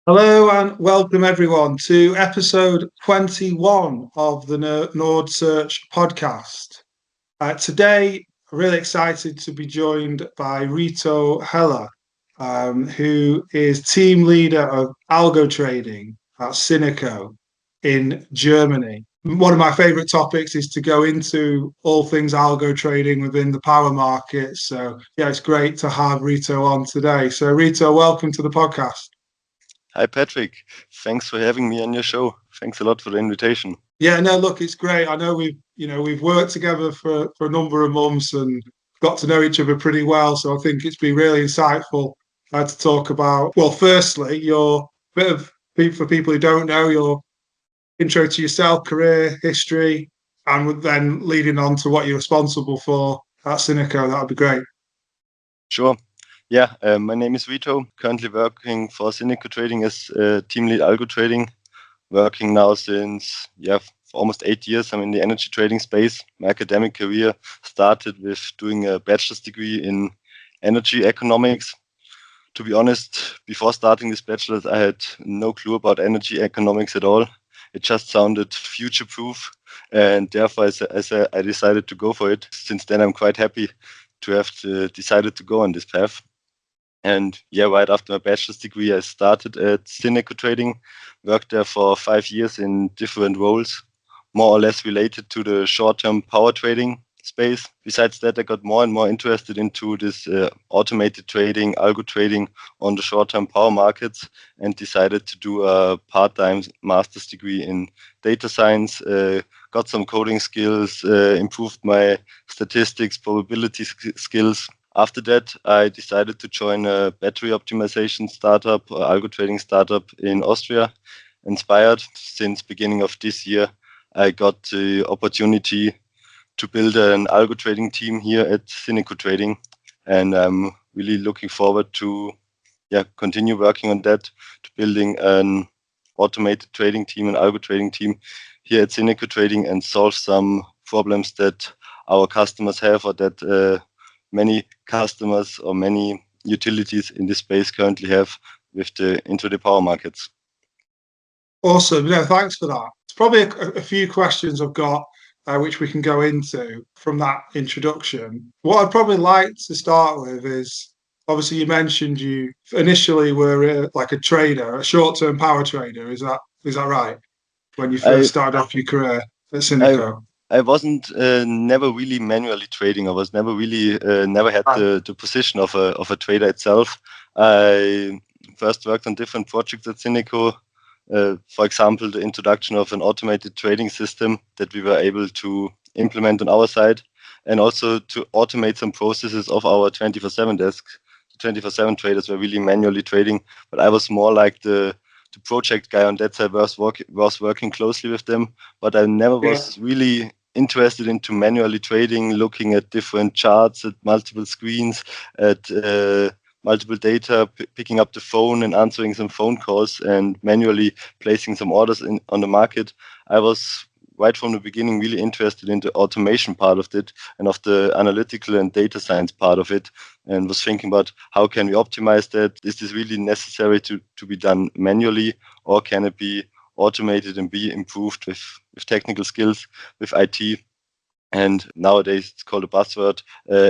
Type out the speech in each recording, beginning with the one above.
Hello and welcome everyone to episode 21 of the Nord Search podcast. Today, I'm really excited to be joined by Reto Heller, who is team leader of Algo trading at Syneco in Germany. One of my favorite topics is to go into all things algo trading within the power market. So, yeah, it's great to have Reto on today. So, Reto, welcome to the podcast. Hi, Patrick. Thanks for having me on your show. Thanks a lot for the invitation. Yeah, no, look, it's great. I know we've worked together for a number of months and got to know each other pretty well. So I think it's been really insightful to talk about. Well, firstly, your bit of for people who don't know your intro to yourself, career history, and then leading on to what you're responsible for at Syneco. That would be great. Sure. Yeah, my name is Reto, currently working for Syneco Trading as team lead Algo trading, working now since, for almost 8 years. I'm in the energy trading space. My academic career started with doing a bachelor's degree in energy economics. To be honest, before starting this bachelor's, I had no clue about energy economics at all. It just sounded future-proof, and therefore I decided to go for it. Since then, I'm quite happy to have decided to go on this path. And yeah, right after my bachelor's degree, I started at Syneco Trading, worked there for 5 years in different roles, more or less related to the short-term power trading space. Besides that, I got more and more interested into this automated trading, algo trading on the short-term power markets, and decided to do a part-time master's degree in data science. Got some coding skills, improved my statistics, probability skills. After that, I decided to join a battery optimization startup, algo trading startup in Austria, Inspired. Since beginning of this year, I got the opportunity to build an algo trading team here at Syneco Trading, and I'm really looking forward to continue working on that, to building an automated trading team, an algo trading team here at Syneco Trading, and solve some problems that our customers have, or that many customers or many utilities in this space currently have with the intraday power markets. Awesome. No, thanks for that. It's probably a few questions I've got which we can go into from that introduction. What I'd probably like to start with is obviously you mentioned you initially were like a trader, a short-term power trader. Is that right? When you I first started off your career at I Syneco? I wasn't never really manually trading. I was never really never had the position of a trader itself. I first worked on different projects at Syneco. For example, the introduction of an automated trading system that we were able to implement on our side, and also to automate some processes of our 24/7 desk. The 24/7 traders were really manually trading, but I was more like the project guy on that side, was working closely with them, but I never Yeah. was really interested into manually trading, looking at different charts, at multiple screens, at multiple data, picking up the phone and answering some phone calls and manually placing some orders on the market. I was right from the beginning really interested in the automation part of it and of the analytical and data science part of it, and was thinking about how can we optimize that. Is this really necessary to be done manually, or can it be automated and be improved with technical skills, with IT? And nowadays it's called a buzzword,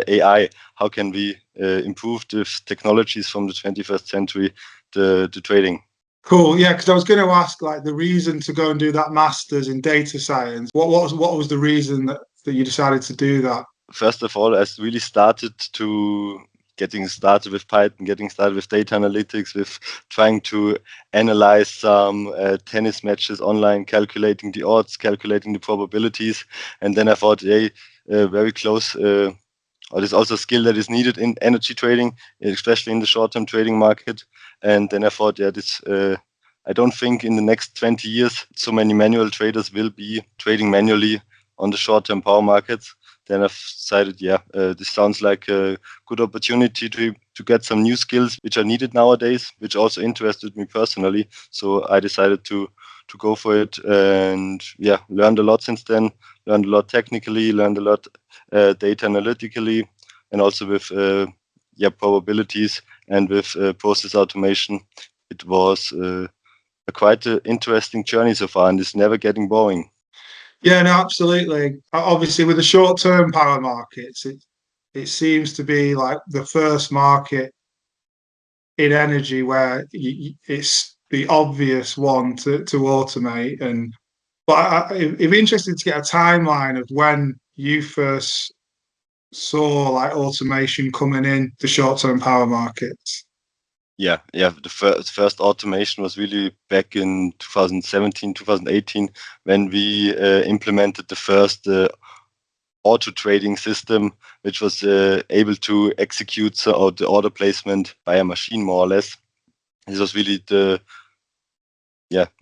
AI. How can we improve the technologies from the 21st century, the trading? Cool. Yeah, because I was going to ask like the reason to go and do that masters in data science. What was the reason that you decided to do that? First of all, I really started to getting started with Python, getting started with data analytics, with trying to analyze some tennis matches online, calculating the odds, calculating the probabilities. And then I thought, hey, very close. Or there's also a skill that is needed in energy trading, especially in the short-term trading market. And then I thought, I don't think in the next 20 years so many manual traders will be trading manually on the short-term power markets. Then I've decided, this sounds like a good opportunity to get some new skills which are needed nowadays, which also interested me personally. So I decided to go for it, and learned a lot since then. Learned a lot technically, learned a lot data analytically, and also with probabilities and with process automation. it was a quite an interesting journey so far, and it's never getting boring. Yeah, no, absolutely. Obviously, with the short-term power markets, it seems to be like the first market in energy where it's the obvious one to automate. And but it'd be interesting to get a timeline of when you first saw like automation coming in the short-term power markets. Yeah, the first automation was really back in 2017, 2018, when we implemented the first auto trading system, which was able to execute the order placement by a machine, more or less. This was really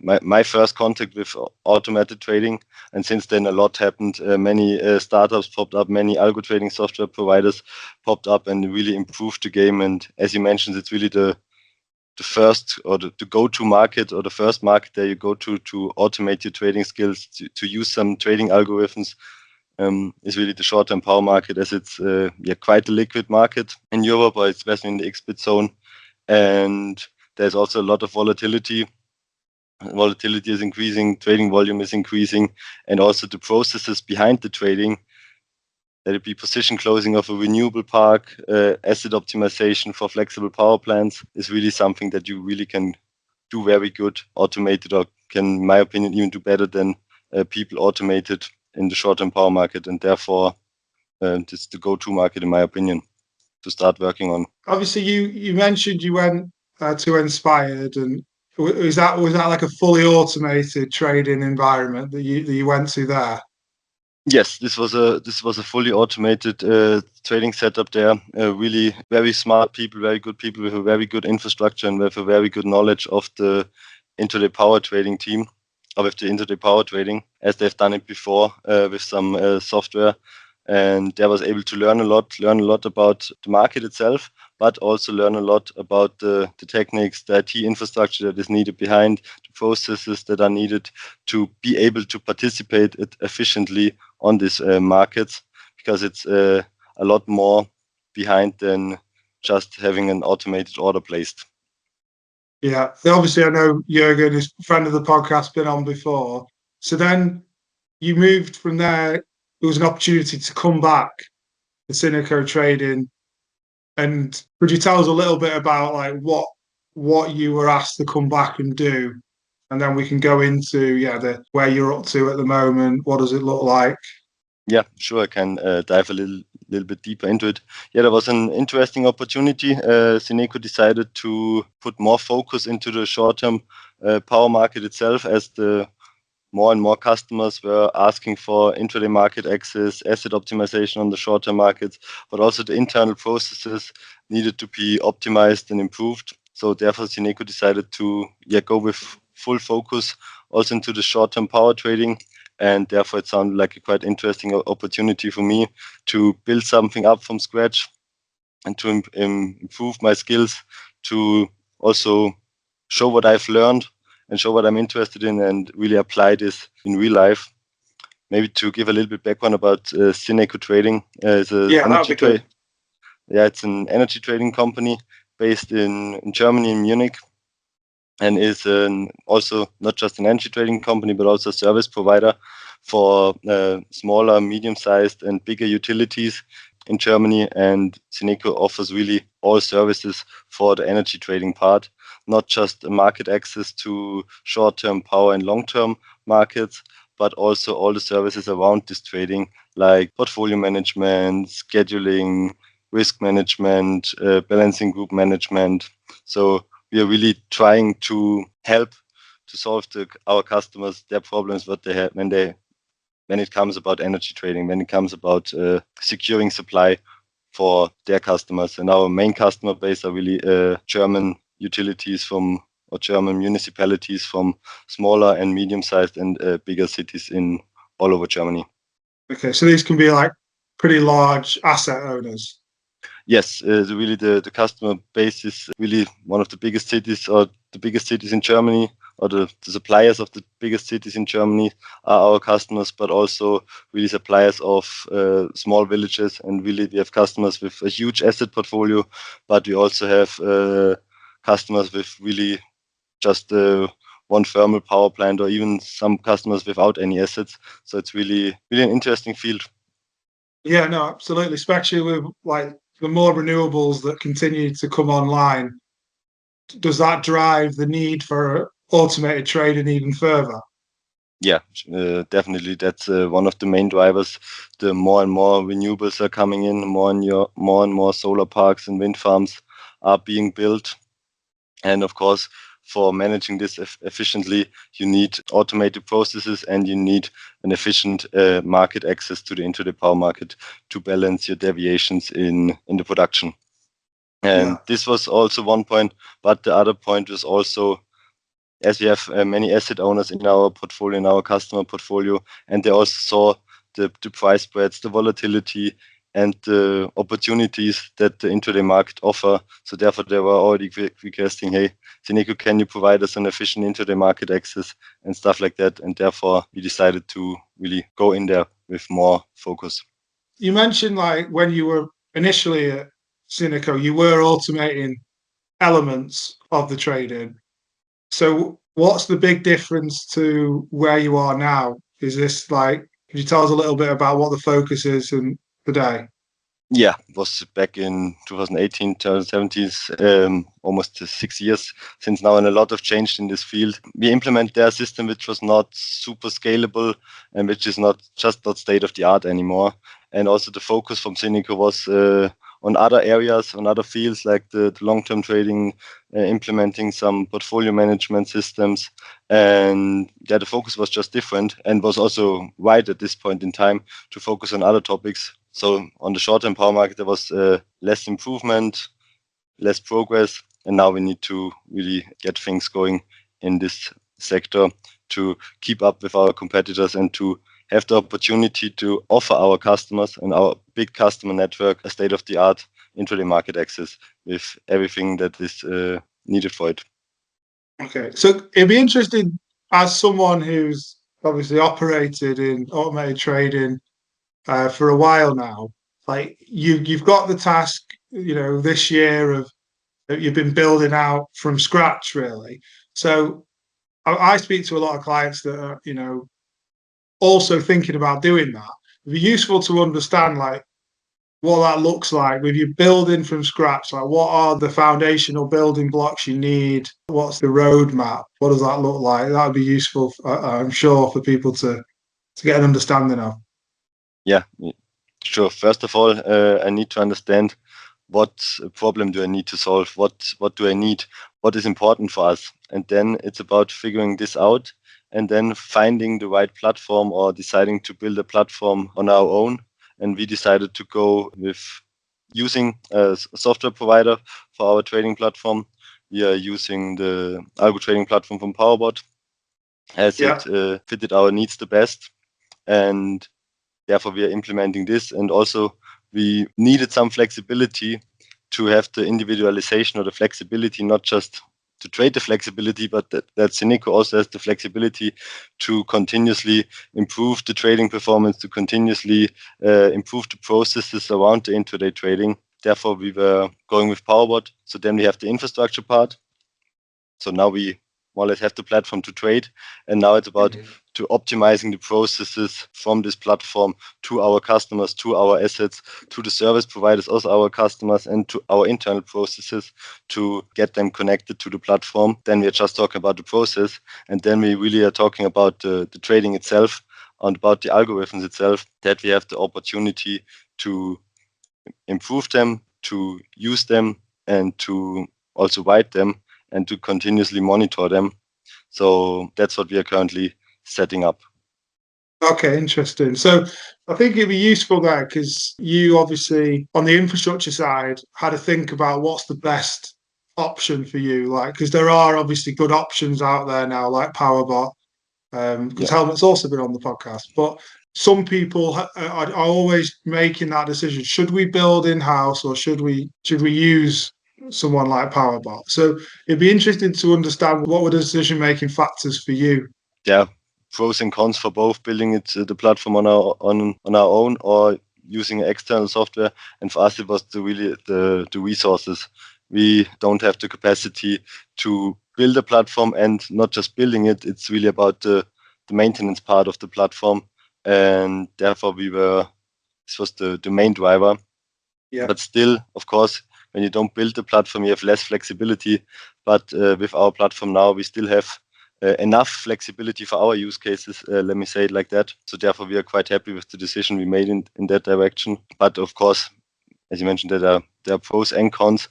my first contact with automated trading, and since then a lot happened. Many startups popped up, many algo trading software providers popped up, and really improved the game. And as you mentioned, it's really the first or the go-to market, or the first market that you go to automate your trading skills, to use some trading algorithms, is really the short-term power market, as it's quite a liquid market in Europe, or especially in the XBit zone. And there's also a lot of volatility. Volatility is increasing, trading volume is increasing, and also the processes behind the trading, let it be position closing of a renewable park, asset optimization for flexible power plants, is really something that you really can do very good automated, or can, in my opinion, even do better than people automated in the short-term power market. And therefore, this is the go-to market, in my opinion, to start working on. Obviously, you mentioned you went to Inspired, and was that like a fully automated trading environment that you went to there? Yes, this was a fully automated trading setup there. Really very smart people, very good people with a very good infrastructure and with a very good knowledge of the intraday power trading team, or with the intraday power trading, as they've done it before with some software. And I was able to learn a lot about the market itself, but also learn a lot about the techniques, the IT infrastructure that is needed behind, the processes that are needed to be able to participate efficiently on these markets, because it's a lot more behind than just having an automated order placed. Yeah, obviously I know Jürgen is a friend of the podcast, been on before. So then you moved from there. There was an opportunity to come back to Syneco Trading, and could you tell us a little bit about like what you were asked to come back and do, and then we can go into the where you're up to at the moment. What does it look like? Yeah, sure. I can dive a little bit deeper into it. Yeah, there was an interesting opportunity. Syneco decided to put more focus into the short-term power market itself, as the more and more customers were asking for intraday market access, asset optimization on the short-term markets, but also the internal processes needed to be optimized and improved. So therefore, Syneco decided to go with full focus also into the short-term power trading. And therefore, it sounded like a quite interesting opportunity for me to build something up from scratch, and to improve my skills, to also show what I've learned and show what I'm interested in, and really apply this in real life. Maybe to give a little bit background about Syneco Trading. It's it's an energy trading company based in Germany, in Munich, and is also not just an energy trading company, but also a service provider for smaller, medium-sized, and bigger utilities in Germany. And Syneco offers really all services for the energy trading part, not just market access to short-term power and long-term markets, but also all the services around this trading, like portfolio management, scheduling, risk management, balancing group management. So we are really trying to help to solve our customers their problems, what they have when it comes about energy trading, when it comes about securing supply for their customers. And our main customer base are really German utilities or German municipalities from smaller and medium-sized and bigger cities in all over Germany. Okay, so these can be like pretty large asset owners. Yes, really the customer base is really one of the biggest cities, or the biggest cities in Germany, or the suppliers of the biggest cities in Germany are our customers, but also really suppliers of small villages. And really we have customers with a huge asset portfolio, but we also have customers with really just one thermal power plant, or even some customers without any assets. So it's really an interesting field. Yeah, no, absolutely. Especially with like the more renewables that continue to come online, does that drive the need for automated trading even further? Yeah, definitely. That's one of the main drivers. The more and more renewables are coming in, more and more solar parks and wind farms are being built. And of course, for managing this efficiently, you need automated processes and you need an efficient market access to the intraday power market to balance your deviations in the production. And this was also one point, but the other point was also, as we have many asset owners in our portfolio, in our customer portfolio, and they also saw the price spreads, the volatility, and the opportunities that the intraday market offer. So therefore, they were already requesting, hey, Syneco, can you provide us an efficient intraday market access and stuff like that? And therefore, we decided to really go in there with more focus. You mentioned like when you were initially at Syneco, you were automating elements of the trading. So what's the big difference to where you are now? Is this like, can you tell us a little bit about what the focus is in today? Yeah, it was back in 2018, 2017, almost 6 years since now, and a lot of changed in this field. We implement their system, which was not super scalable and which is not state of the art anymore. And also the focus from Syneco was on other areas, on other fields like the long-term trading, implementing some portfolio management systems. And yeah, the focus was just different and was also right at this point in time to focus on other topics. So on the short-term power market, there was less improvement, less progress, and now we need to really get things going in this sector to keep up with our competitors and to have the opportunity to offer our customers and our big customer network a state-of-the-art intraday market access with everything that is needed for it. Okay, so it'd be interesting as someone who's obviously operated in automated trading for a while now. Like you've got the task, this year of that you've been building out from scratch, really. So I speak to a lot of clients that are, also thinking about doing that. It'd be useful to understand like what that looks like with you building from scratch. Like, what are the foundational building blocks you need? What's the roadmap? What does that look like? That would be useful, I'm sure, for people to get an understanding of. Yeah, sure. First of all, I need to understand what problem do I need to solve? What do I need? What is important for us? And then it's about figuring this out and then finding the right platform or deciding to build a platform on our own. And we decided to go with using a software provider for our trading platform. We are using the Algo trading platform from PowerBot as it fitted our needs the best. And therefore, we are implementing this. And also, we needed some flexibility to have the individualization or the flexibility, not just to trade the flexibility, but that Syneco also has the flexibility to continuously improve the trading performance, to continuously improve the processes around the intraday trading. Therefore, we were going with PowerBot. So then we have the infrastructure part. So now we more or less have the platform to trade. And now it's about to optimizing the processes from this platform to our customers, to our assets, to the service providers, also our customers, and to our internal processes to get them connected to the platform. Then we're just talking about the process. And then we really are talking about the trading itself and about the algorithms itself, that we have the opportunity to improve them, to use them, and to also write them and to continuously monitor them. So that's what we are currently setting up. Okay, interesting. So I think it'd be useful there because you obviously, on the infrastructure side, had to think about what's the best option for you. Like, because there are obviously good options out there now, like PowerBot, because Helmut's also been on the podcast. But some people are always making that decision: should we build in house or should we use someone like PowerBot? So it'd be interesting to understand what were the decision making factors for you. Yeah, pros and cons for both building the platform on our own or using external software. And for us, it was the resources. We don't have the capacity to build a platform, and not just building it. It's really about the maintenance part of the platform, and therefore this was the main driver. Yeah. But still, of course, when you don't build the platform, you have less flexibility. But with our platform now, we still have enough flexibility for our use cases, let me say it like that. So therefore, we are quite happy with the decision we made in that direction. But of course, as you mentioned, there are pros and cons.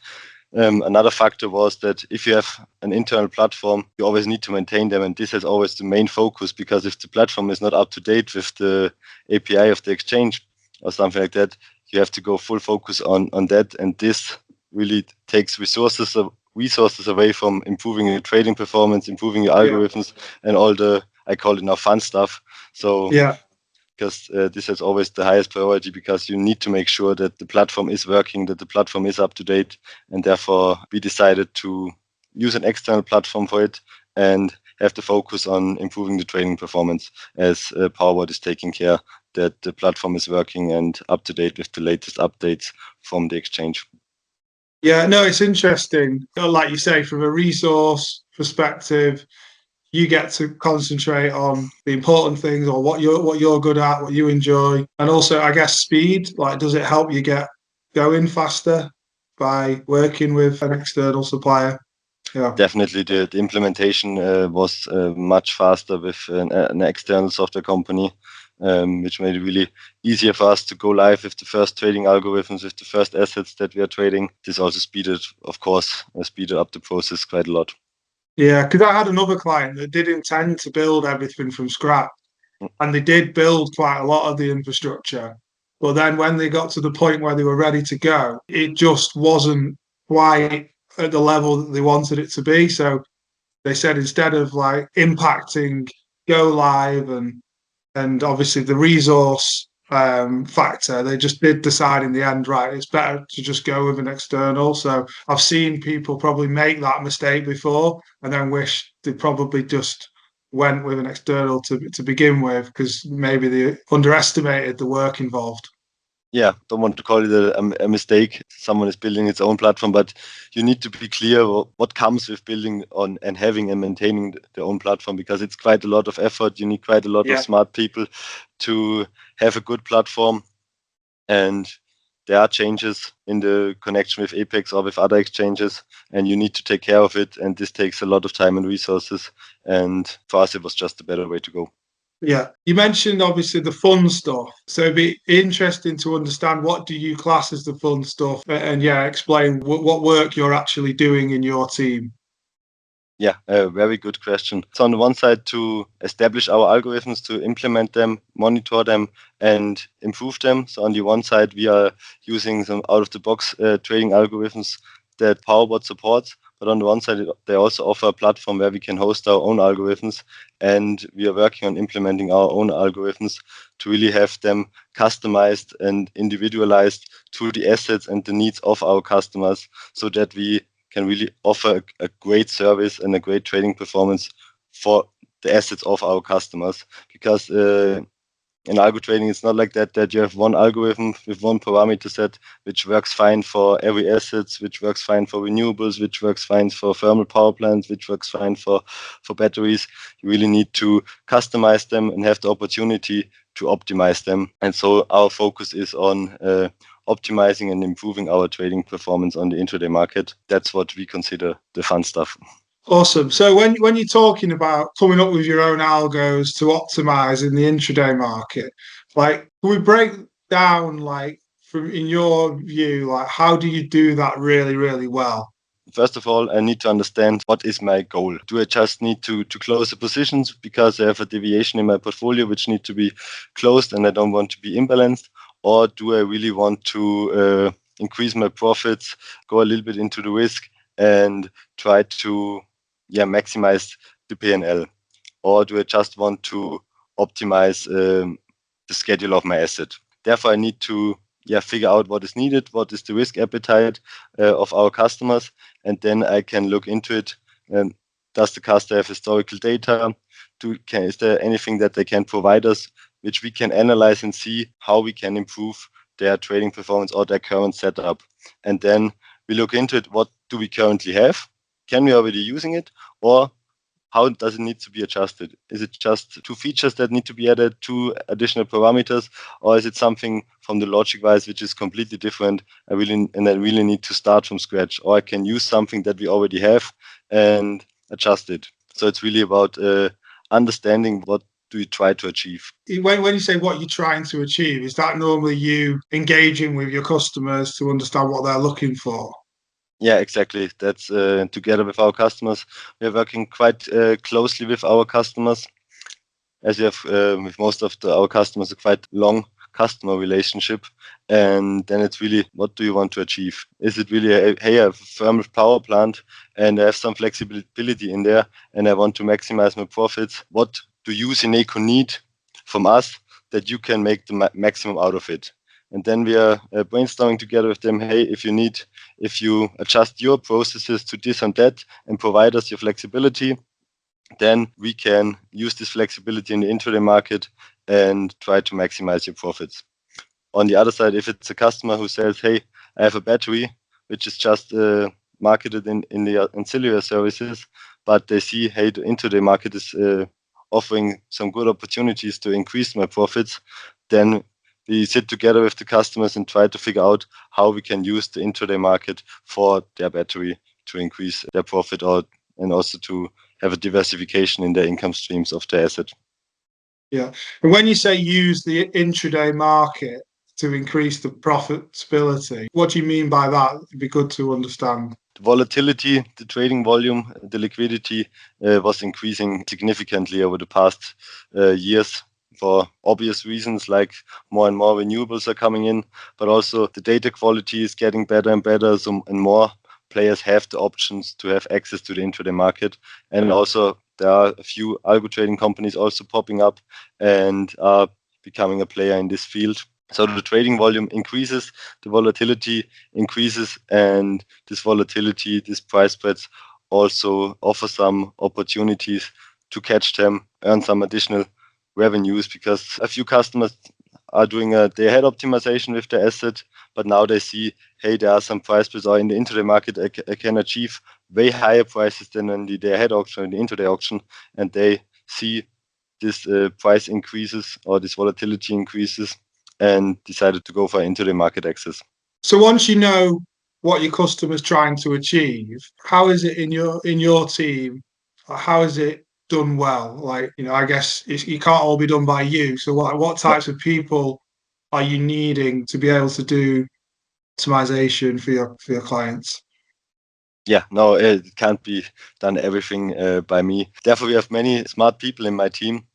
Another factor was that if you have an internal platform, you always need to maintain them, and this is always the main focus, because if the platform is not up to date with the API of the exchange or something like that, you have to go full focus on that, and this really takes resources away from improving your trading performance, improving your algorithms, and all the, I call it now, fun stuff. So Yeah. because this is always the highest priority, because you need to make sure that the platform is working, that the platform is up to date, and therefore we decided to use an external platform for it and have the focus on improving the trading performance, as Powerbot is taking care that the platform is working and up to date with the latest updates from the exchange. Yeah, no, it's interesting. Like you say, from a resource perspective, you get to concentrate on the important things, or what you're good at, what you enjoy, and also, I guess, speed. Like, does it help you get going faster by working with an external supplier? Yeah, definitely the implementation was much faster with an external software company, which made it really easier for us to go live with the first trading algorithms, with the first assets that we are trading. This also speeded up the process quite a lot. yeah, because I had another client that did intend to build everything from scratch, and they did build quite a lot of the infrastructure. But then when they got to the point where they were ready to go, it just wasn't quite at the level that they wanted it to be. So they said, instead of like impacting go live and obviously the resource factor, they just did decide in the end, right, it's better to just go with an external. So I've seen people probably make that mistake before and then wish they probably just went with an external to begin with, because maybe they underestimated the work involved. Yeah, don't want to call it a mistake. Someone is building its own platform, but you need to be clear what comes with building on and having and maintaining their own platform, because it's quite a lot of effort. You need quite a lot of smart people to have a good platform, and there are changes in the connection with Apex or with other exchanges, and you need to take care of it, and this takes a lot of time and resources, and for us it was just a better way to go. Yeah. You mentioned obviously the fun stuff. So it'd be interesting to understand, what do you class as the fun stuff? And yeah, explain what work you're actually doing in your team. Yeah, a very good question. So on the one side, to establish our algorithms, to implement them, monitor them, and improve them. So on the one side, we are using some out-of-the-box trading algorithms that Powerbot supports. But on the one side, they also offer a platform where we can host our own algorithms, and we are working on implementing our own algorithms to really have them customized and individualized to the assets and the needs of our customers, so that we can really offer a great service and a great trading performance for the assets of our customers. Because in algo trading, it's not like that you have one algorithm with one parameter set which works fine for every assets, which works fine for renewables, which works fine for thermal power plants, which works fine for batteries. You really need to customize them and have the opportunity to optimize them. And so our focus is on optimizing and improving our trading performance on the intraday market. That's what we consider the fun stuff. Awesome. So when you're talking about coming up with your own algos to optimize in the intraday market, like, can we break down, like, from in your view, like, how do you do that really, really well? First of all, I need to understand, what is my goal. Do I just need to close the positions because I have a deviation in my portfolio which need to be closed and I don't want to be imbalanced? Or do I really want to increase my profits, go a little bit into the risk, and try to maximize the P&L? Or do I just want to optimize the schedule of my asset? Therefore, I need to figure out what is needed, what is the risk appetite of our customers, and then I can look into it. Does the customer have historical data? Is there anything that they can provide us which we can analyze and see how we can improve their trading performance or their current setup? And then we look into it. What do we currently have? can we already using it, or how does it need to be adjusted? Is it just two features that need to be added, two additional parameters, or is it something from the logic wise which is completely different? I really need to start from scratch, or I can use something that we already have and adjust it. So it's really about understanding what do you try to achieve. When you say what you're trying to achieve, is that normally you engaging with your customers to understand what they're looking for? Yeah, exactly. That's together with our customers. We're working quite closely with our customers, as we have with most of our customers a quite long customer relationship. And then it's really, what do you want to achieve? Is it really, hey, I have a thermal power plant and I have some flexibility in there and I want to maximize my profits? What do you, Syneco, need from us that you can make the maximum out of it? And then we are brainstorming together with them, hey, if you adjust your processes to this and that and provide us your flexibility, then we can use this flexibility in the intraday market and try to maximize your profits. On the other side, if it's a customer who says, hey, I have a battery, which is just marketed in the ancillary services, but they see, hey, the intraday market is offering some good opportunities to increase my profits, then we sit together with the customers and try to figure out how we can use the intraday market for their battery to increase their profit and also to have a diversification in their income streams of the asset. Yeah. And when you say use the intraday market to increase the profitability, what do you mean by that? It'd be good to understand. The volatility, the trading volume, the liquidity was increasing significantly over the past years for obvious reasons, like more and more renewables are coming in, but also the data quality is getting better and better, and more players have the options to have access to the intraday market. And also there are a few algo trading companies also popping up and are becoming a player in this field. So the trading volume increases, the volatility increases, and this volatility, these price spreads also offer some opportunities to catch them, earn some additional revenues, because a few customers are doing a day ahead optimization with their asset, but now they see, hey, there are some price spreads, or in the intraday market I can achieve way higher prices than in the day ahead auction, in the intraday auction, and they see this price increases or this volatility increases and decided to go for intraday market access. So once you know what your customer's trying to achieve, how is it in your team? How is it done well? Like, I guess you can't all be done by you. So what types of people are you needing to be able to do optimization for your clients? Yeah, no, it can't be done everything by me. Therefore, we have many smart people in my team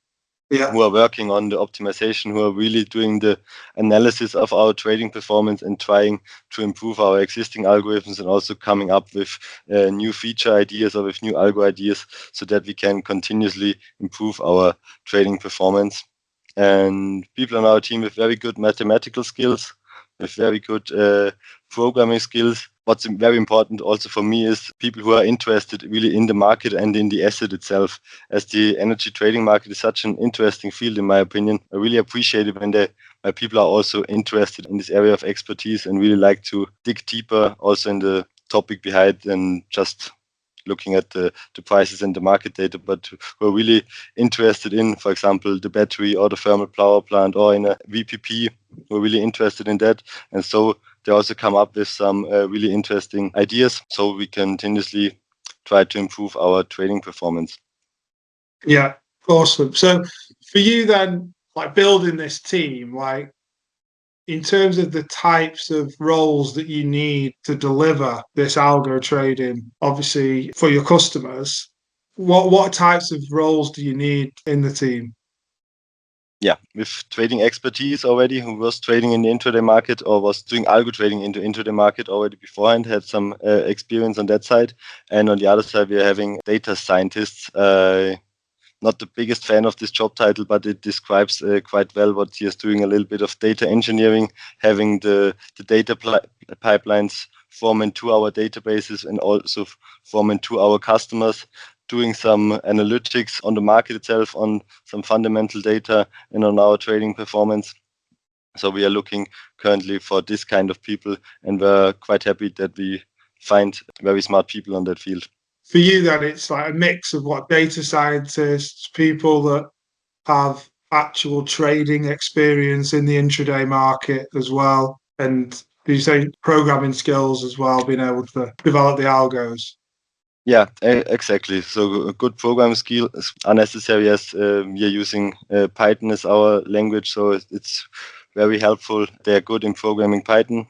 who are working on the optimization, who are really doing the analysis of our trading performance and trying to improve our existing algorithms, and also coming up with new feature ideas or with new algo ideas so that we can continuously improve our trading performance. And people on our team with very good mathematical skills, with very good programming skills. What's very important also for me is people who are interested really in the market and in the asset itself. As the energy trading market is such an interesting field, in my opinion, I really appreciate it when people are also interested in this area of expertise and really like to dig deeper also in the topic behind than just looking at the prices and the market data, but who are really interested in, for example, the battery or the thermal power plant or in a VPP, who are really interested in that. And so they also come up with some really interesting ideas, so we continuously try to improve our trading performance. Yeah, awesome. So for you then, like building this team, like in terms of the types of roles that you need to deliver this algo trading, obviously for your customers, what types of roles do you need in the team? Yeah, with trading expertise already, who was trading in the intraday market or was doing algo trading in the intraday market already beforehand, had some experience on that side. And on the other side, we are having data scientists. Not the biggest fan of this job title, but it describes quite well what he is doing, a little bit of data engineering, having the data pipelines form into our databases and also form into our customers, doing some analytics on the market itself, on some fundamental data and on our trading performance. So we are looking currently for this kind of people, and we're quite happy that we find very smart people on that field. for you, then it's like a mix of what data scientists, people that have actual trading experience in the intraday market as well, and did you say programming skills as well, being able to develop the algos? Yeah, exactly. So good program skills are necessary as we are using Python as our language. So it's very helpful. They're good in programming Python.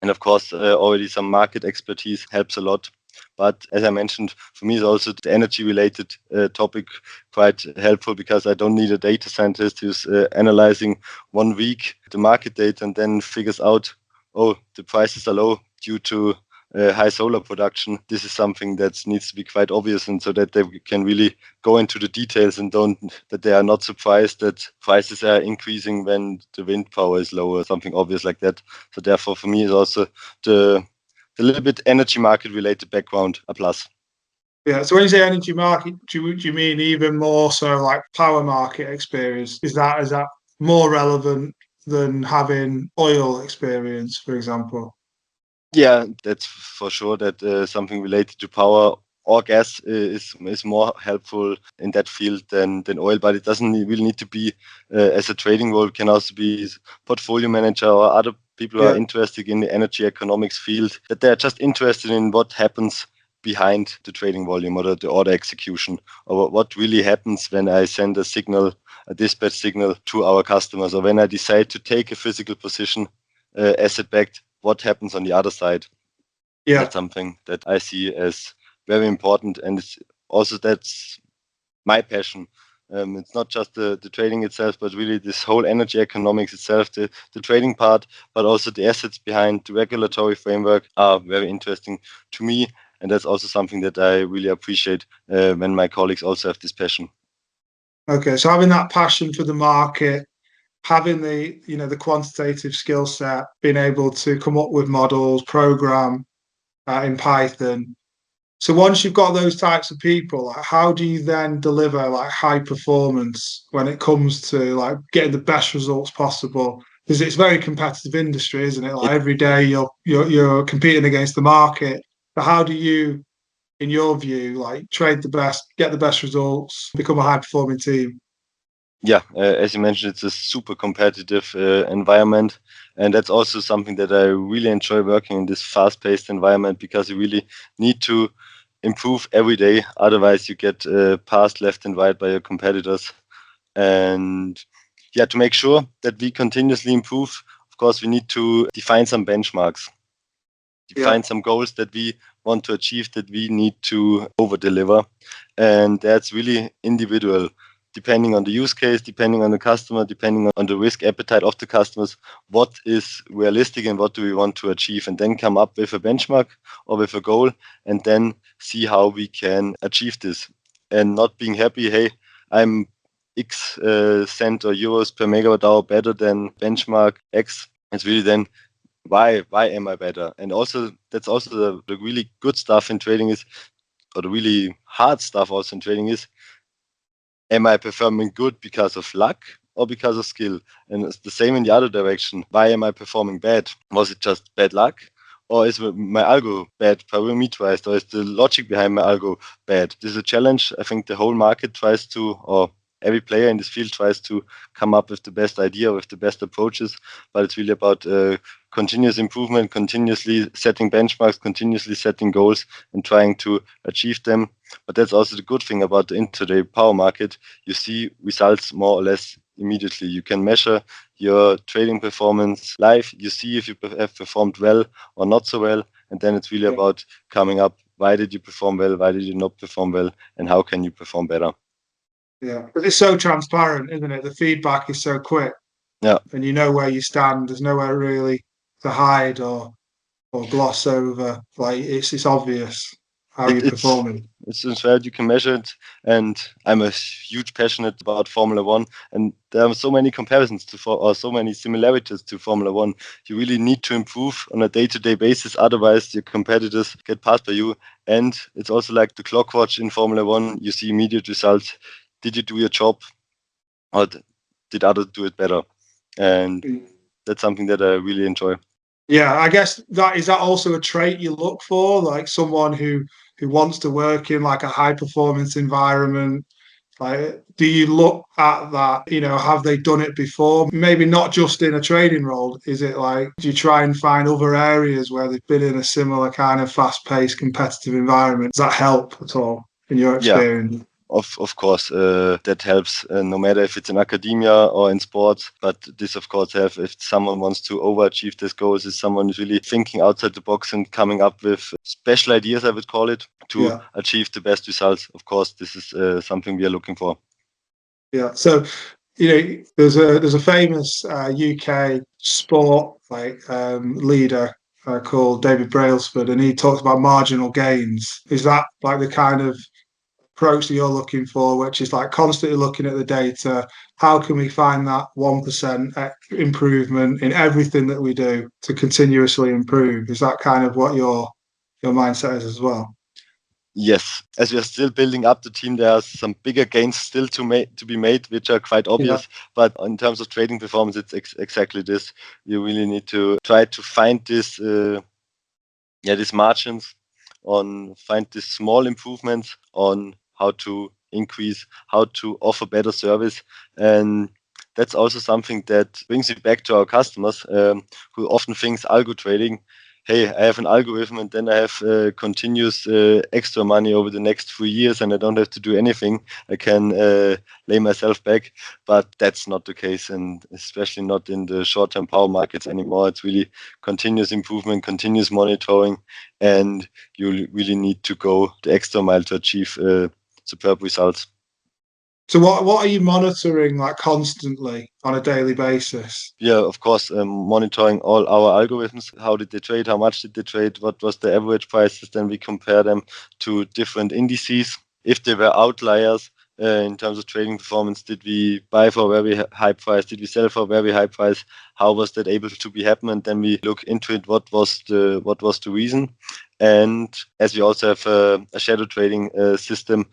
And of course, already some market expertise helps a lot. But as I mentioned, for me, is also the energy related topic quite helpful, because I don't need a data scientist who's analyzing 1 week the market data and then figures out, oh, the prices are low due to high solar production. This is something that needs to be quite obvious, and so that they can really go into the details and that they are not surprised that prices are increasing when the wind power is lower, something obvious like that. So therefore, for me, is also the little bit energy market related background a plus. Yeah. So when you say energy market, do you mean even more so like power market experience? Is that more relevant than having oil experience, for example? Yeah, that's for sure. That something related to power or gas is more helpful in that field than oil. But it doesn't really need to be as a trading role. It can also be portfolio manager or other people who are interested in the energy economics field. That they are just interested in what happens behind the trading volume or the order execution, or what really happens when I send a dispatch signal to our customers, or when I decide to take a physical position, asset backed, what happens on the other side. Yeah. That's something that I see as very important, and it's also that's my passion. It's not just the trading itself, but really this whole energy economics itself, the trading part, but also the assets behind the regulatory framework are very interesting to me. And that's also something that I really appreciate when my colleagues also have this passion. Okay. So having that passion for the market, having the quantitative skill set, being able to come up with models, program in Python. So once you've got those types of people, like, how do you then deliver like high performance when it comes to like getting the best results possible? Because it's a very competitive industry, isn't it? Like It, every day you're competing against the market. But how do you, in your view, like trade the best, get the best results, become a high performing team? yeah, as you mentioned, it's a super competitive environment, and that's also something that I really enjoy working in this fast-paced environment, because you really need to improve every day. Otherwise, you get passed left and right by your competitors. And yeah, to make sure that we continuously improve, of course, we need to define some benchmarks, Yeah. define some goals that we want to achieve, that we need to over deliver. And that's really individual, depending on the use case, depending on the customer, depending on the risk appetite of the customers, what is realistic and what do we want to achieve, and then come up with a benchmark or with a goal, and then see how we can achieve this. And not being happy, hey, I'm X cent or euros per megawatt hour better than benchmark X. It's really then why am I better? And also that's also the really good stuff in trading is, or the really hard stuff also in trading is, am I performing good because of luck or because of skill? And it's the same in the other direction. Why am I performing bad? Was it just bad luck? Or is my algo bad parameterized? Or is the logic behind my algo bad? This is a challenge I think the whole market tries to, or every player in this field tries to come up with the best idea, with the best approaches. But it's really about continuous improvement, continuously setting benchmarks, continuously setting goals and trying to achieve them. But that's also the good thing about the intraday power market. You see results more or less immediately. You can measure your trading performance live. You see if you have performed well or not so well. And then it's really about coming up, why did you perform well? Why did you not perform well? And how can you perform better? Yeah. But it's so transparent, isn't it? The feedback is so quick. Yeah. And you know where you stand. There's nowhere really to hide or gloss over. Like it's obvious how It, you're it's performing. it's fair, you can measure it, and I'm a huge passionate about Formula One, and there are so many comparisons or so many similarities to Formula One. You really need to improve on a day-to-day basis, otherwise your competitors get passed by you. And it's also like the clock watch in Formula One. You see immediate results. Did you do your job, or did others do it better? And that's something that I really enjoy. Yeah, I guess that is that also a trait you look for, like someone who who wants to work in like a high performance environment? Like, do you look at that, have they done it before? Maybe not just in a trading role. Is it like, do you try and find other areas where they've been in a similar kind of fast-paced competitive environment? Does that help at all in your Yeah, experience? of course, that helps, no matter if it's in academia or in sports. But this, of course, helps if someone wants to overachieve this goals, if someone is really thinking outside the box and coming up with special ideas, I would call it, to Yeah. achieve the best results. Of course, this is something we are looking for. Yeah. So, there's a famous UK sport leader called David Brailsford, and he talks about marginal gains. Is that like the kind of approach that you're looking for, which is like constantly looking at the data? How can we find that 1% improvement in everything that we do to continuously improve? Is that kind of what your mindset is as well? Yes, as we are still building up the team, there are some bigger gains still to be made, which are quite Yeah. obvious. But in terms of trading performance, it's exactly this. You really need to try to find these margins, on find these small improvements on how to increase, how to offer better service. And that's also something that brings it back to our customers, who often thinks algo trading, hey, I have an algorithm and then I have continuous extra money over the next 3 years and I don't have to do anything. I can lay myself back. But that's not the case, and especially not in the short-term power markets anymore. It's really continuous improvement, continuous monitoring, and you really need to go the extra mile to achieve superb results. So what are you monitoring like constantly on a daily basis? Yeah, of course, monitoring all our algorithms. How did they trade? How much did they trade? What was the average prices? Then we compare them to different indices. If they were outliers in terms of trading performance, did we buy for a very high price? Did we sell for a very high price? How was that able to be happen? And then we look into it. What was the reason? And as we also have a shadow trading system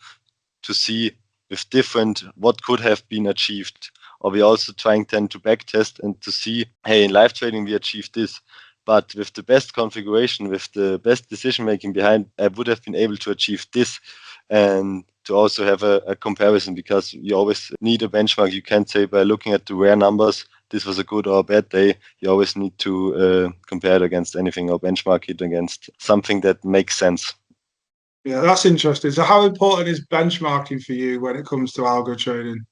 to see with different what could have been achieved, or we're also trying then to backtest and to see, hey, in live trading we achieved this, but with the best configuration, with the best decision making behind, I would have been able to achieve this. And to also have a comparison, because you always need a benchmark. You can't say by looking at the rare numbers this was a good or a bad day. You always need to compare it against anything or benchmark it against something that makes sense. Yeah, that's interesting. So how important is benchmarking for you when it comes to algo trading?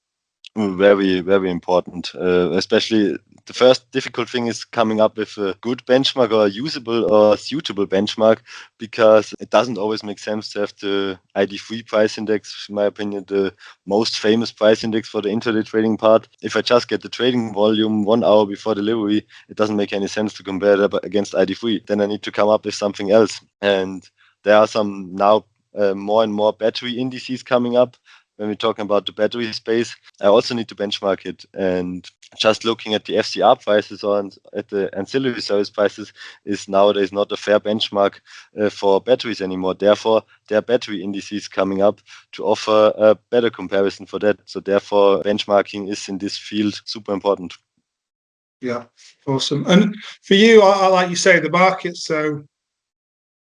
Very, very important. Especially the first difficult thing is coming up with a good benchmark or a usable or suitable benchmark, because it doesn't always make sense to have the ID3 price index, in my opinion, the most famous price index for the intraday trading part. If I just get the trading volume 1 hour before delivery, it doesn't make any sense to compare that against ID3. Then I need to come up with something else. And there are some now more and more battery indices coming up. When we're talking about the battery space, I also need to benchmark it. And just looking at the FCR prices or at the ancillary service prices is nowadays not a fair benchmark for batteries anymore. Therefore, there are battery indices coming up to offer a better comparison for that. So therefore, benchmarking is in this field super important. Yeah, awesome. And for you, I like you say, the market's so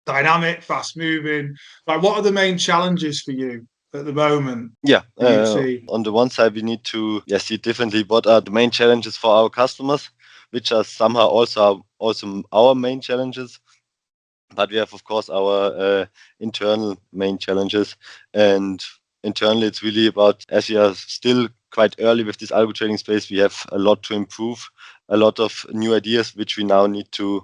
dynamic, fast moving. Like, what are the main challenges for you at the moment Yeah, that you see? on the one side, we need to see differently what are the main challenges for our customers, which are somehow also our main challenges. But we have, of course, our internal main challenges. And internally, it's really about, as we are still quite early with this algo trading space, we have a lot to improve, a lot of new ideas, which we now need to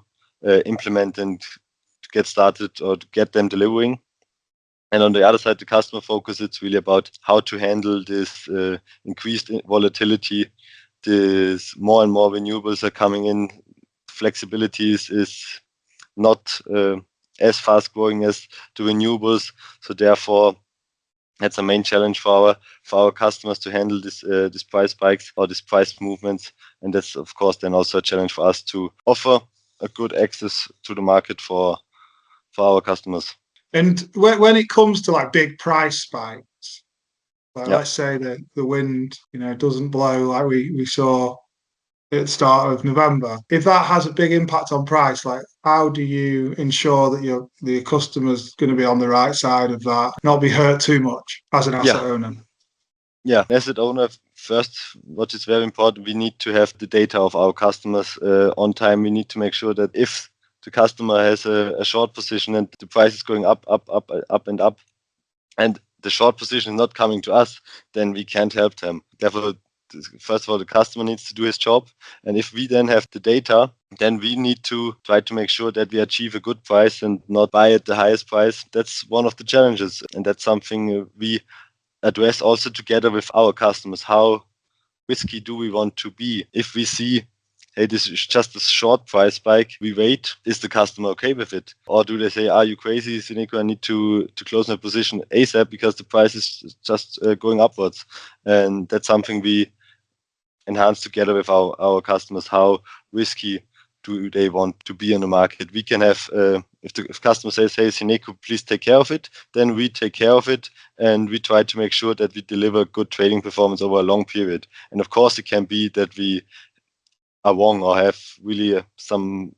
implement and to get started or to get them delivering. And on the other side, the customer focus, it's really about how to handle this increased volatility. This more and more renewables are coming in. Flexibility is not as fast growing as the renewables. So therefore, that's a main challenge for our customers to handle this price spikes or these price movements. And that's of course then also a challenge for us to offer a good access to the market for our customers. And when it comes to like big price spikes, like Yeah. let's say that the wind, doesn't blow like we saw at the start of November. If that has a big impact on price, like how do you ensure that the customer's going to be on the right side of that, not be hurt too much as an asset owner? Yeah, asset owner, first, what is very important, we need to have the data of our customers on time. We need to make sure that if the customer has a short position and the price is going up, and up, and the short position is not coming to us, then we can't help them. Therefore, first of all, the customer needs to do his job. And if we then have the data, then we need to try to make sure that we achieve a good price and not buy at the highest price. That's one of the challenges. And that's something we address also together with our customers. How risky do we want to be? If we see, hey, this is just a short price spike, we wait. Is the customer okay with it? Or do they say, are you crazy, Syneco? I need to close my position ASAP because the price is just going upwards. And that's something we enhance together with our customers. How risky do they want to be in the market? We can have, if customer says, hey, Syneco, please take care of it, then we take care of it, and we try to make sure that we deliver good trading performance over a long period. And of course, it can be that we are wrong or have really some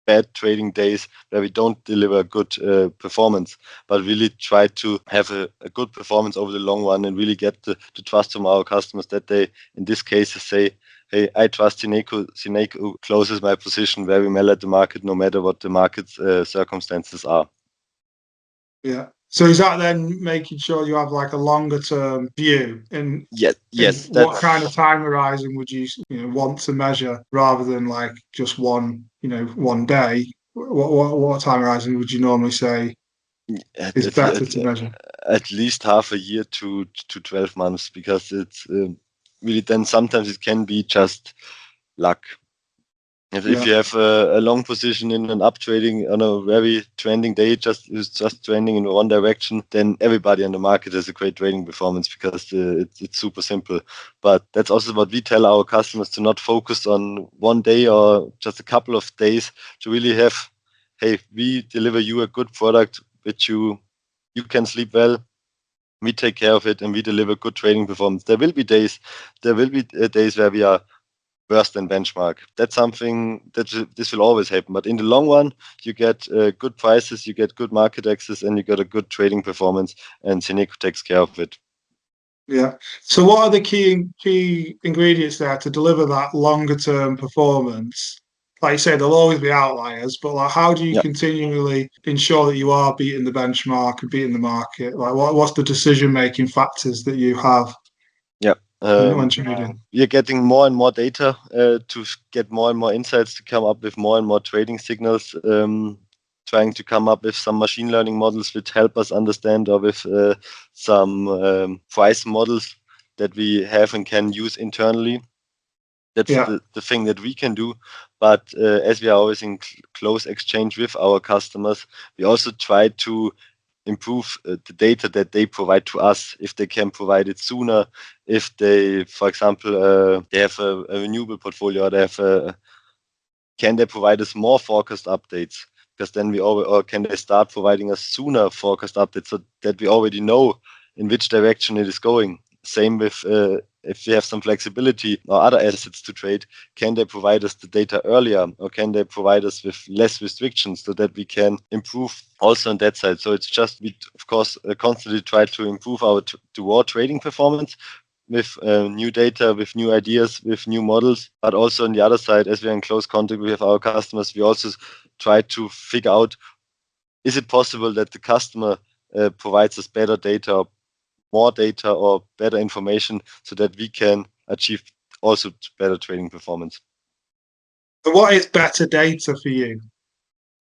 bad trading days where we don't deliver good performance, but really try to have a good performance over the long run and really get the trust from our customers that they, in this case, say, hey, I trust Syneco. Syneco closes my position very well at the market, no matter what the market circumstances are. Yeah. So is that then making sure you have like a longer term view? And yes. What kind of time horizon would you want to measure rather than like just one day? What time horizon would you normally say is better to measure? At least half a year to 12 months, because it's really, then sometimes it can be just luck. If you have a long position in an up trading on a very trending day, just trending in one direction, then everybody on the market has a great trading performance because it's super simple. But that's also what we tell our customers, to not focus on one day or just a couple of days, to really have, hey, we deliver you a good product which you can sleep well. We take care of it and we deliver good trading performance. There will be days where we are worse than benchmark. That's something that this will always happen. But in the long run, you get good prices, you get good market access, and you get a good trading performance. And Syneco takes care of it. Yeah. So what are the key ingredients there to deliver that longer term performance? Like you say, there'll always be outliers, but like, how do you continually ensure that you are beating the benchmark and beating the market? Like, what's the decision making factors that you have? Yeah. When trading? You're getting more and more data to get more and more insights, to come up with more and more trading signals, trying to come up with some machine learning models which help us understand, or with some price models that we have and can use internally. That's the thing that we can do. But as we are always in close exchange with our customers, we also try to improve the data that they provide to us, if they can provide it sooner, if they, for example, they have a renewable portfolio, or they have can they provide us more forecast updates? Because then or can they start providing us sooner forecast updates, so that we already know in which direction it is going? Same with if we have some flexibility or other assets to trade, can they provide us the data earlier, or can they provide us with less restrictions, so that we can improve also on that side? So it's just, we of course constantly try to improve our raw trading performance with new data, with new ideas, with new models. But also on the other side, as we're in close contact with our customers, we also try to figure out, is it possible that the customer provides us better data, or more data, or better information, so that we can achieve also better trading performance. So what is better data for you?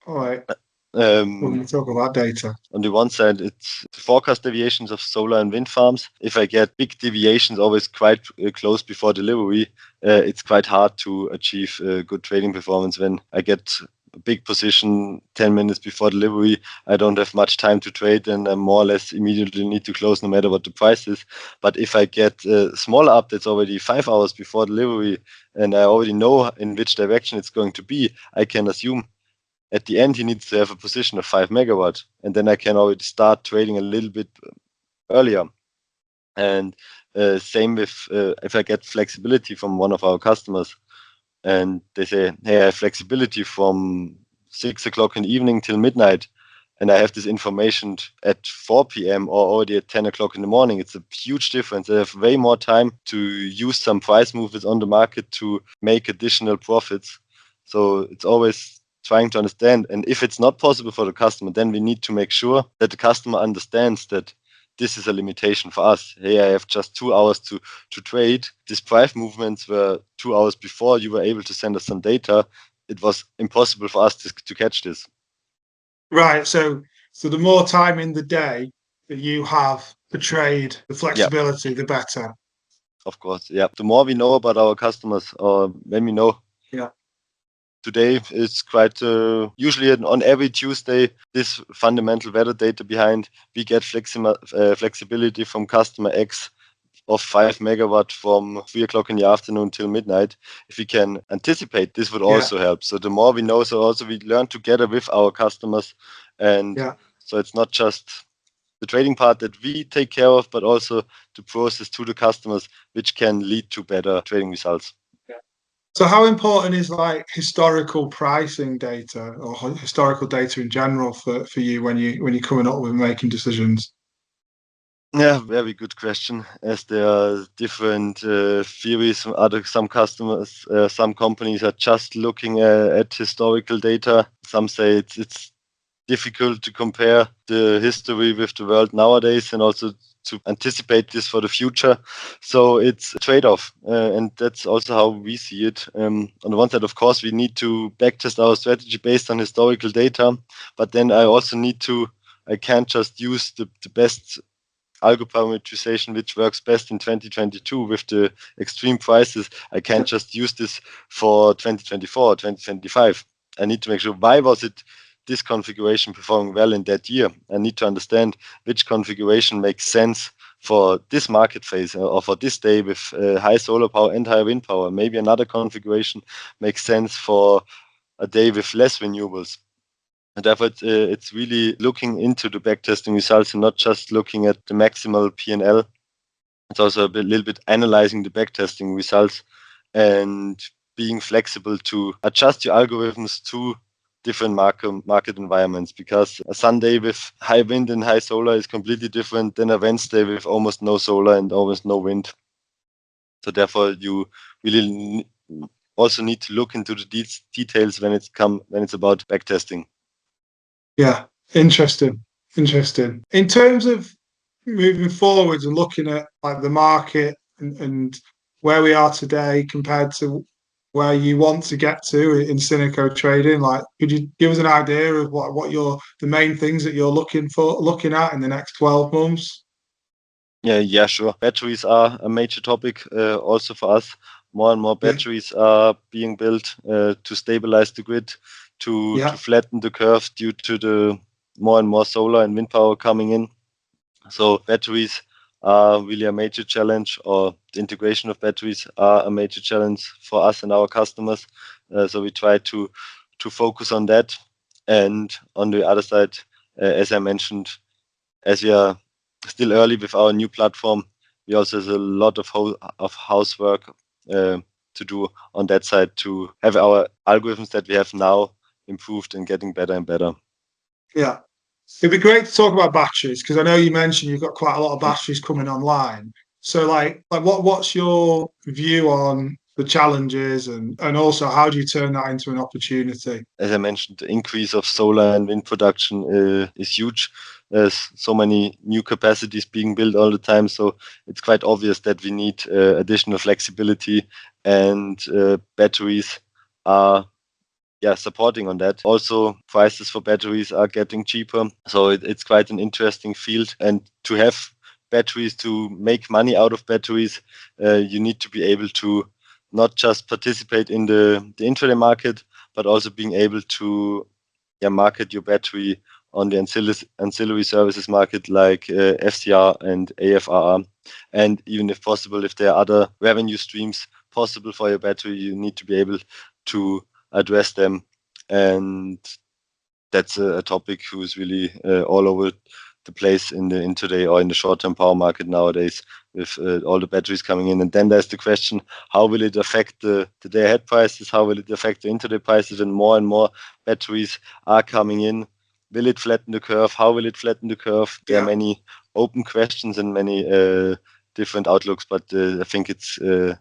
All right. When we talk about data, on the one side, it's the forecast deviations of solar and wind farms. If I get big deviations always quite close before delivery, it's quite hard to achieve good trading performance. When I get a big position 10 minutes before delivery, I don't have much time to trade, and I more or less immediately need to close, no matter what the price is. But if I get smaller updates already 5 hours before delivery, and I already know in which direction it's going to be, I can assume at the end he needs to have a position of 5 megawatt, and then I can already start trading a little bit earlier. And same with if I get flexibility from one of our customers, and they say, hey, I have flexibility from 6 o'clock in the evening till midnight, and I have this information at 4 p.m. or already at 10 o'clock in the morning. It's a huge difference. They have way more time to use some price movements on the market to make additional profits. So it's always trying to understand. And if it's not possible for the customer, then we need to make sure that the customer understands that this is a limitation for us. Hey, I have just 2 hours to trade. These price movements were 2 hours before you were able to send us some data. It was impossible for us to catch this. Right. So the more time in the day that you have to trade, the flexibility, the better. Of course. Yeah. The more we know about our customers, or when we know today, it's quite usually on every Tuesday, this fundamental weather data behind, we get flexibility from customer X of 5 megawatt from 3 o'clock in the afternoon till midnight. If we can anticipate, this would also help. So the more we know, so also we learn together with our customers. And so it's not just the trading part that we take care of, but also the process to the customers, which can lead to better trading results. So how important is like historical pricing data or historical data in general for you when you're coming up with making decisions? Yeah, very good question. As there are different theories from some customers, some companies are just looking at historical data. Some say it's difficult to compare the history with the world nowadays and also to anticipate this for the future. So it's a trade-off, and that's also how we see it. On the one side, of course, we need to backtest our strategy based on historical data, but then I can't just use the best algo parameterization, which works best in 2022 with the extreme prices. I can't just use this for 2024, 2025. I need to make sure why was it this configuration performing well in that year. I need to understand which configuration makes sense for this market phase or for this day with high solar power and high wind power. Maybe another configuration makes sense for a day with less renewables. And therefore, it's really looking into the backtesting results and not just looking at the maximal P&L. It's also little bit analyzing the backtesting results and being flexible to adjust your algorithms to different market environments, because a Sunday with high wind and high solar is completely different than a Wednesday with almost no solar and almost no wind. So therefore, you really also need to look into the details when it's about backtesting. Yeah, interesting. In terms of moving forwards and looking at like the market and where we are today compared to where you want to get to in Syneco trading, like could you give us an idea of what the main things that you're looking at in the next 12 months? Yeah, sure. Batteries are a major topic also for us. More and more batteries are being built to stabilize the grid, to flatten the curve due to the more and more solar and wind power coming in. So batteries are really a major challenge, or the integration of batteries are a major challenge for us and our customers. So we try to focus on that. And on the other side, as I mentioned, as we are still early with our new platform, we also have a lot of housework to do on that side to have our algorithms that we have now improved and getting better and better. Yeah. It'd be great to talk about batteries because I know you mentioned you've got quite a lot of batteries coming online. So what's your view on the challenges and also how do you turn that into an opportunity? As I mentioned, the increase of solar and wind production is huge. There's so many new capacities being built all the time. So it's quite obvious that we need additional flexibility, and batteries are supporting on that. Also, prices for batteries are getting cheaper. So it's quite an interesting field. And to have batteries, to make money out of batteries, you need to be able to not just participate in the intraday market, but also being able to market your battery on the ancillary services market like FCR and AFRR. And even if possible, if there are other revenue streams possible for your battery, you need to be able to address them. And that's a topic who is really all over the place in the intraday or in the short-term power market nowadays with all the batteries coming in. And then there's the question, how will it affect the day-ahead prices? How will it affect the intraday prices when more and more batteries are coming in? Will it flatten the curve? How will it flatten the curve? There are many open questions and many different outlooks, but I think it's the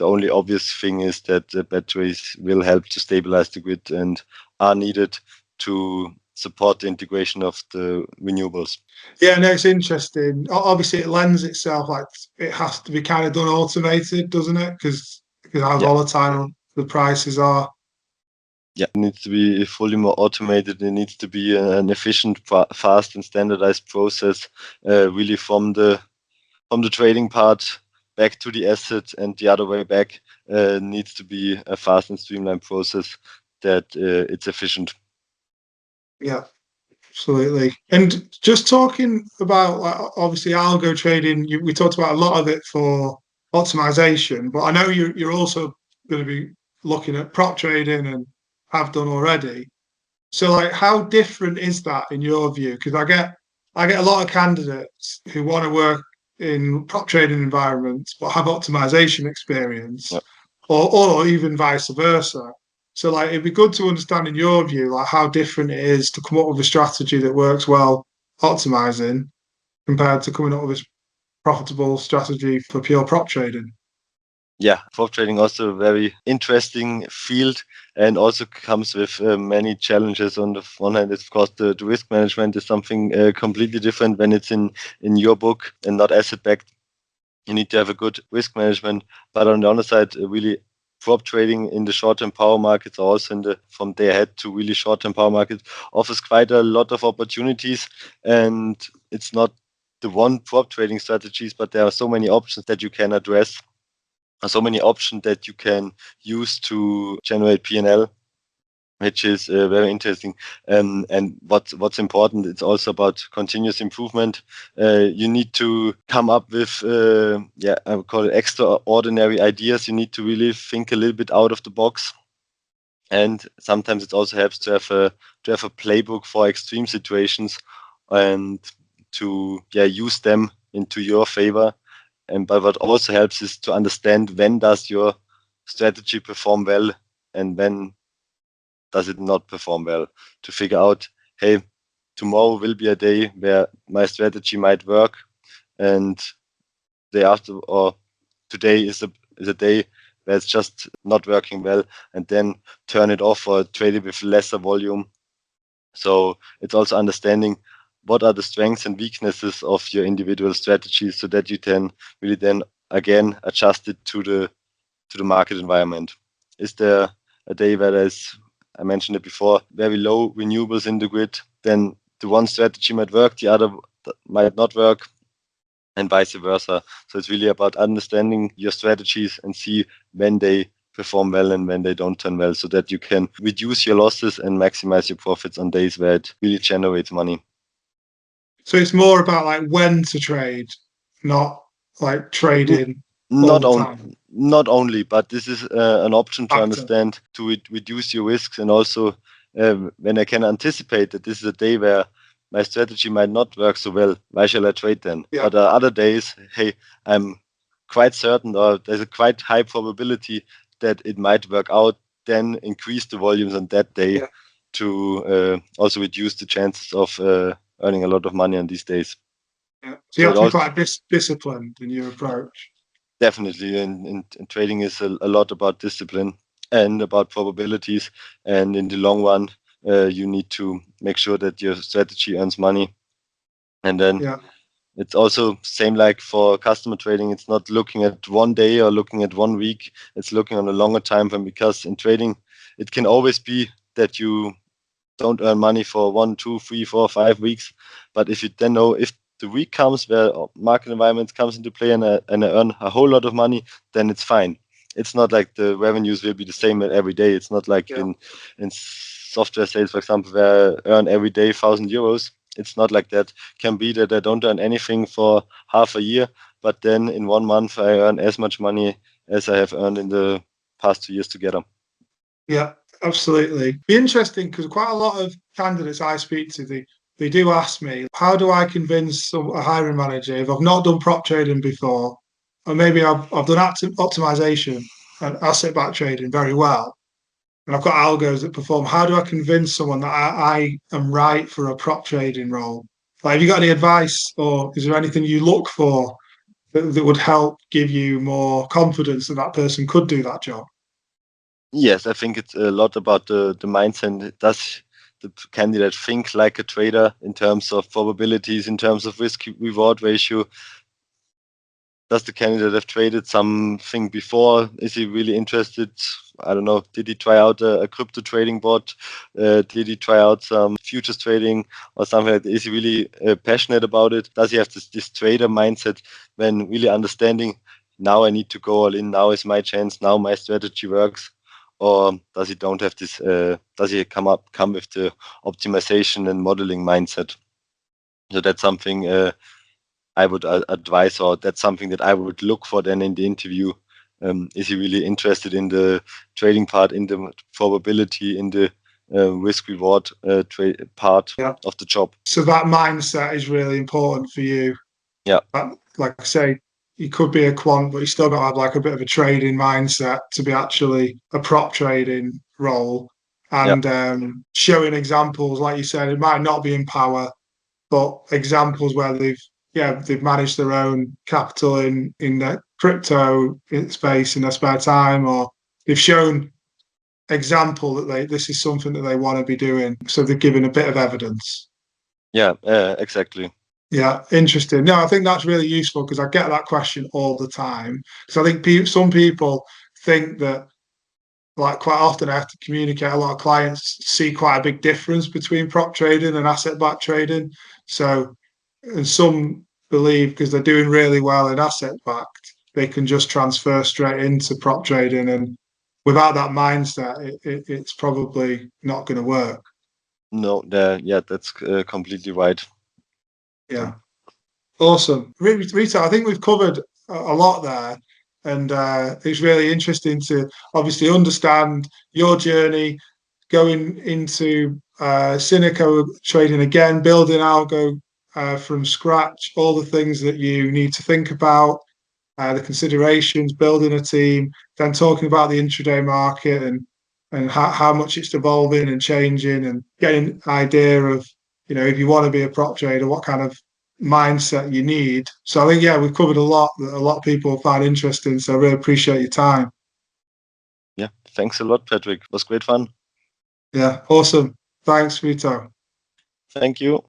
only obvious thing is that the batteries will help to stabilize the grid and are needed to support the integration of the renewables. Yeah, no, it's interesting. Obviously, it lends itself, like it has to be kind of done automated, doesn't it? Because how volatile the prices are. Yeah, it needs to be fully more automated. It needs to be an efficient, fast, and standardized process, really from the trading part back to the asset and the other way back. Needs to be a fast and streamlined process that it's efficient. Yeah, absolutely. And just talking about, like, obviously algo trading, we talked about a lot of it for optimization, but I know you're also going to be looking at prop trading and have done already. So, like, how different is that in your view? Because I get a lot of candidates who want to work in prop trading environments but have optimization experience, or even vice versa. So, like, it'd be good to understand in your view, like, how different it is to come up with a strategy that works well optimizing compared to coming up with a profitable strategy for pure prop trading. Yeah, prop trading also a very interesting field and also comes with many challenges. On the one hand, of course, the risk management is something completely different when it's in your book and not asset backed. You need to have a good risk management, but on the other side, really prop trading in the short-term power markets, also in the from day ahead to really short-term power markets, offers quite a lot of opportunities. And it's not the one prop trading strategies, but there are so many options that you can address, so many options that you can use to generate P&L, which is very interesting. And what's important, it's also about continuous improvement. You need to come up with, I would call it extraordinary ideas. You need to really think a little bit out of the box. And sometimes it also helps to have a playbook for extreme situations and to use them into your favor. But what also helps is to understand when does your strategy perform well and when does it not perform well, to figure out, hey, tomorrow will be a day where my strategy might work, and day after or today is a day where it's just not working well, and then turn it off or trade it with lesser volume. So it's also understanding what are the strengths and weaknesses of your individual strategies so that you can really then again adjust it to the market environment. Is there a day where there's, I mentioned it before, very low renewables in the grid, then the one strategy might work, the other might not work, and vice versa. So it's really about understanding your strategies and see when they perform well and when they don't turn well, so that you can reduce your losses and maximize your profits on days where it really generates money. So it's more about, like, when to trade, not like trading Not only, but this is an option to understand, to reduce your risks, and also when I can anticipate that this is a day where my strategy might not work so well, why shall I trade then? Yeah. But other days, hey, I'm quite certain, or there's a quite high probability that it might work out, then increase the volumes on that day to also reduce the chances of earning a lot of money on these days. Yeah. So you have to be quite disciplined in your approach. Definitely, and trading is a lot about discipline and about probabilities. And in the long run, you need to make sure that your strategy earns money. And then it's also same like for customer trading. It's not looking at one day or looking at 1 week. It's looking on a longer time frame, because in trading, it can always be that you don't earn money for 1, 2, 3, 4, 5 weeks. But if you then know if the week comes where market environment comes into play and I earn a whole lot of money, then it's fine. It's not like the revenues will be the same every day. It's not like in software sales, for example, where I earn every day 1,000 euros. It's not like that. Can be that I don't earn anything for half a year, but then in 1 month I earn as much money as I have earned in the past 2 years together. Yeah, absolutely. Be interesting, because quite a lot of candidates I speak to, they they do ask me, how do I convince a hiring manager if I've not done prop trading before, or maybe I've done optimization and asset back trading very well, and I've got algos that perform. How do I convince someone that I am right for a prop trading role? Like, have you got any advice, or is there anything you look for that would help give you more confidence that that person could do that job? Yes, I think it's a lot about the mindset. Does the candidate think like a trader in terms of probabilities, in terms of risk reward ratio? Does the candidate have traded something before? Is he really interested? I don't know. Did he try out a crypto trading bot? Did he try out some futures trading or something like that? Is he really passionate about it? Does he have this trader mindset when really understanding, now I need to go all in, now is my chance, now my strategy works? Or does he don't have this, does he come with the optimization and modeling mindset? So that's something I would advise, or that's something that I would look for then in the interview. Is he really interested in the trading part, in the probability, in the risk reward part of the job? So that mindset is really important for you. Yeah. Like I say, you could be a quant, but you still got to have like a bit of a trading mindset to be actually a prop trading role. And showing examples, like you said, it might not be in power, but examples where they've managed their own capital in the crypto space in their spare time, or they've shown example that this is something that they want to be doing. So they're giving a bit of evidence. Yeah, exactly. Yeah, interesting. No, I think that's really useful because I get that question all the time. So I think some people think that, like, quite often I have to communicate. A lot of clients see quite a big difference between prop trading and asset-backed trading. So, and some believe because they're doing really well in asset-backed, they can just transfer straight into prop trading, and without that mindset, it's probably not going to work. No, yeah, that's completely right. Yeah. Awesome. Rita, I think we've covered a lot there. And it's really interesting to obviously understand your journey going into Syneco trading again, building Algo from scratch, all the things that you need to think about, the considerations, building a team, then talking about the intraday market and how much it's evolving and changing, and getting an idea of, if you want to be a prop trader, what kind of mindset you need. So I think, yeah, we've covered a lot that a lot of people find interesting. So I really appreciate your time. Yeah, thanks a lot, Patrick. It was great fun. Yeah, awesome. Thanks, Reto. Thank you.